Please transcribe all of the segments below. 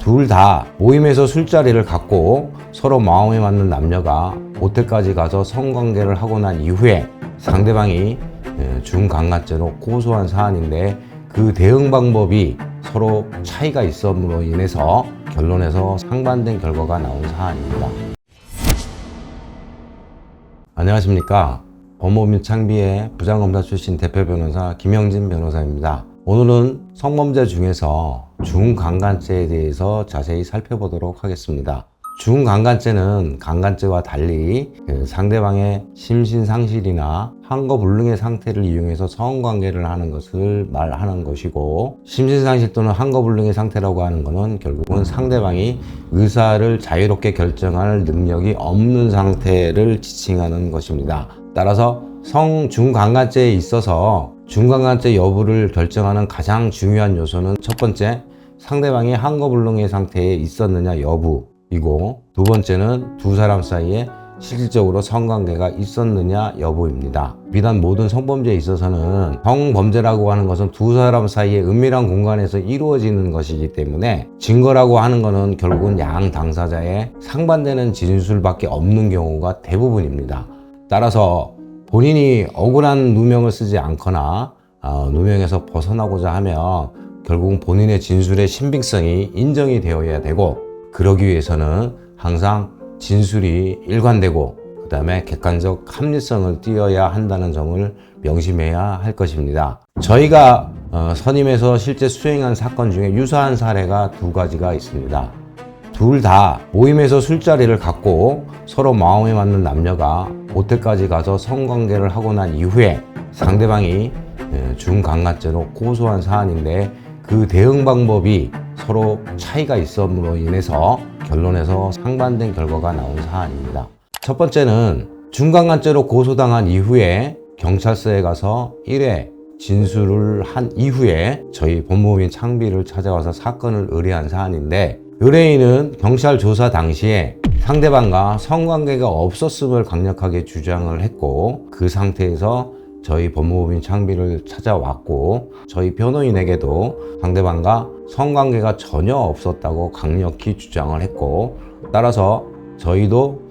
둘 다 모임에서 술자리를 갖고 서로 마음에 맞는 남녀가 모텔까지 가서 성관계를 하고 난 이후에 상대방이 중강간죄로 고소한 사안인데, 그 대응 방법이 서로 차이가 있음으로 인해서 결론에서 상반된 결과가 나온 사안입니다. 안녕하십니까. 법무법인 창비의 부장검사 출신 대표 변호사 김영진 변호사입니다. 오늘은 성범죄 중에서 중강간죄에 대해서 자세히 살펴보도록 하겠습니다. 중강간죄는 강간죄와 달리 상대방의 심신상실이나 환거불능의 상태를 이용해서 성관계를 하는 것을 말하는 것이고, 심신상실 또는 환거불능의 상태라고 하는 것은 결국은 상대방이 의사를 자유롭게 결정할 능력이 없는 상태를 지칭하는 것입니다. 따라서 중강간죄에 있어서 중강간죄 여부를 결정하는 가장 중요한 요소는 첫 번째, 상대방이 환거불능의 상태에 있었느냐 여부이고, 두 번째는 두 사람 사이에 실질적으로 성관계가 있었느냐 여부입니다. 비단 모든 성범죄에 있어서는 성범죄라고 하는 것은 두 사람 사이에 은밀한 공간에서 이루어지는 것이기 때문에 증거라고 하는 것은 결국은 양 당사자의 상반되는 진술밖에 없는 경우가 대부분입니다. 따라서 본인이 억울한 누명을 쓰지 않거나 누명에서 벗어나고자 하면 결국은 본인의 진술의 신빙성이 인정이 되어야 되고, 그러기 위해서는 항상 진술이 일관되고 그 다음에 객관적 합리성을 띄어야 한다는 점을 명심해야 할 것입니다. 저희가 선임에서 실제 수행한 사건 중에 유사한 사례가 두 가지가 있습니다. 둘 다 모임에서 술자리를 갖고 서로 마음에 맞는 남녀가 모텔까지 가서 성관계를 하고 난 이후에 상대방이 중강간죄로 고소한 사안인데, 그 대응 방법이 서로 차이가 있음으로 인해서 결론에서 상반된 결과가 나온 사안입니다. 첫 번째는 중강간죄로 고소당한 이후에 경찰서에 가서 1회 진술을 한 이후에 저희 법무법인 창비를 찾아와서 사건을 의뢰한 사안인데, 의뢰인은 경찰 조사 당시에 상대방과 성관계가 없었음을 강력하게 주장을 했고, 그 상태에서 저희 법무법인 창비를 찾아왔고, 저희 변호인에게도 상대방과 성관계가 전혀 없었다고 강력히 주장을 했고, 따라서 저희도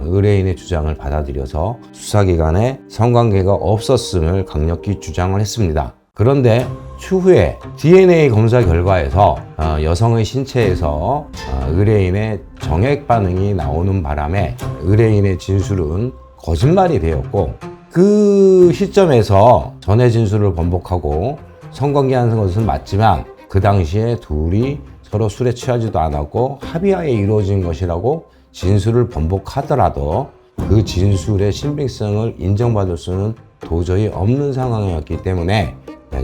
의뢰인의 주장을 받아들여서 수사기관에 성관계가 없었음을 강력히 주장을 했습니다. 그런데 추후에 DNA 검사 결과에서 여성의 신체에서 의뢰인의 정액 반응이 나오는 바람에 의뢰인의 진술은 거짓말이 되었고, 그 시점에서 전의 진술을 번복하고 성관계하는 것은 맞지만 그 당시에 둘이 서로 술에 취하지도 않았고 합의하에 이루어진 것이라고 진술을 번복하더라도 그 진술의 신빙성을 인정받을 수는 도저히 없는 상황이었기 때문에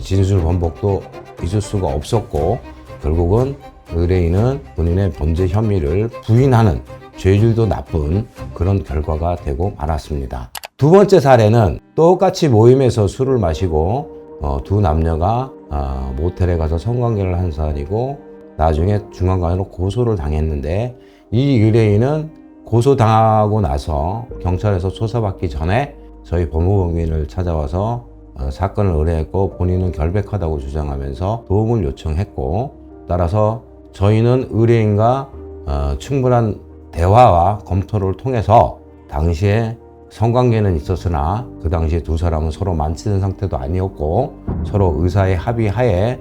진술 번복도 있을 수가 없었고, 결국은 의뢰인은 본인의 범죄 혐의를 부인하는 죄질도 나쁜 그런 결과가 되고 말았습니다. 두 번째 사례는 똑같이 모임에서 술을 마시고 두 남녀가 모텔에 가서 성관계를 한 사안이고, 나중에 중간간으로 고소를 당했는데, 이 의뢰인은 고소당하고 나서 경찰에서 조사받기 전에 저희 법무법인을 찾아와서 사건을 의뢰했고, 본인은 결백하다고 주장하면서 도움을 요청했고, 따라서 저희는 의뢰인과 충분한 대화와 검토를 통해서 당시에 성관계는 있었으나 그 당시에 두 사람은 서로 만취된 상태도 아니었고 서로 의사의 합의하에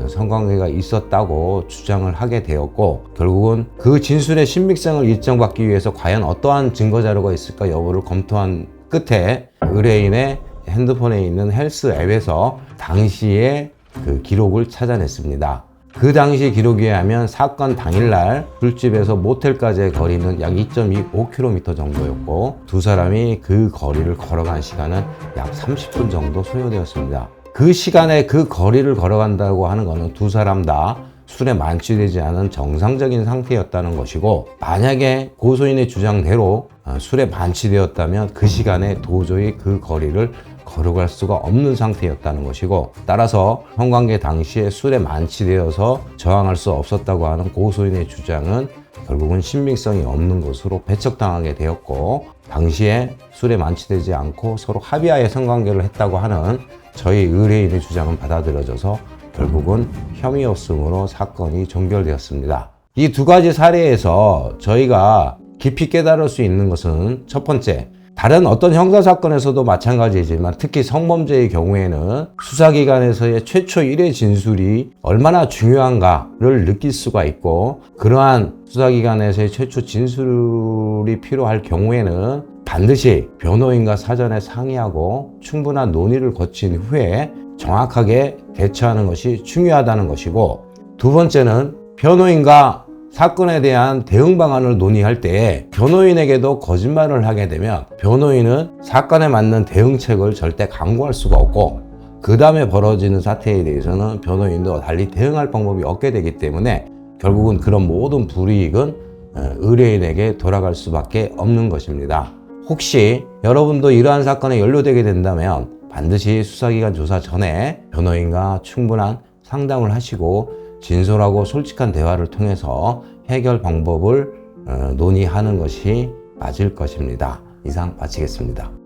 성관계가 있었다고 주장을 하게 되었고, 결국은 그 진술의 신빙성을 인정받기 위해서 과연 어떠한 증거자료가 있을까 여부를 검토한 끝에 의뢰인의 핸드폰에 있는 헬스 앱에서 당시의 그 기록을 찾아냈습니다. 그 당시 기록에 의하면 사건 당일날 술집에서 모텔까지의 거리는 약 2.25km 정도였고, 두 사람이 그 거리를 걸어간 시간은 약 30분 정도 소요되었습니다. 그 시간에 그 거리를 걸어간다고 하는 것은 두 사람 다 술에 만취되지 않은 정상적인 상태였다는 것이고, 만약에 고소인의 주장대로 술에 만취되었다면 그 시간에 도저히 그 거리를 걸어갈 수가 없는 상태였다는 것이고, 따라서 성관계 당시에 술에 만취되어서 저항할 수 없었다고 하는 고소인의 주장은 결국은 신빙성이 없는 것으로 배척당하게 되었고, 당시에 술에 만취되지 않고 서로 합의하에 성관계를 했다고 하는 저희 의뢰인의 주장은 받아들여져서 결국은 혐의 없음으로 사건이 종결되었습니다. 이 두 가지 사례에서 저희가 깊이 깨달을 수 있는 것은 첫 번째, 다른 어떤 형사사건에서도 마찬가지지만 특히 성범죄의 경우에는 수사기관에서의 최초 1회 진술이 얼마나 중요한가를 느낄 수가 있고, 그러한 수사기관에서의 최초 진술이 필요할 경우에는 반드시 변호인과 사전에 상의하고 충분한 논의를 거친 후에 정확하게 대처하는 것이 중요하다는 것이고, 두 번째는 변호인과 사건에 대한 대응 방안을 논의할 때 변호인에게도 거짓말을 하게 되면 변호인은 사건에 맞는 대응책을 절대 강구할 수가 없고, 그 다음에 벌어지는 사태에 대해서는 변호인도 달리 대응할 방법이 없게 되기 때문에 결국은 그런 모든 불이익은 의뢰인에게 돌아갈 수밖에 없는 것입니다. 혹시 여러분도 이러한 사건에 연루되게 된다면 반드시 수사기관 조사 전에 변호인과 충분한 상담을 하시고 진솔하고 솔직한 대화를 통해서 해결 방법을 논의하는 것이 맞을 것입니다. 이상 마치겠습니다.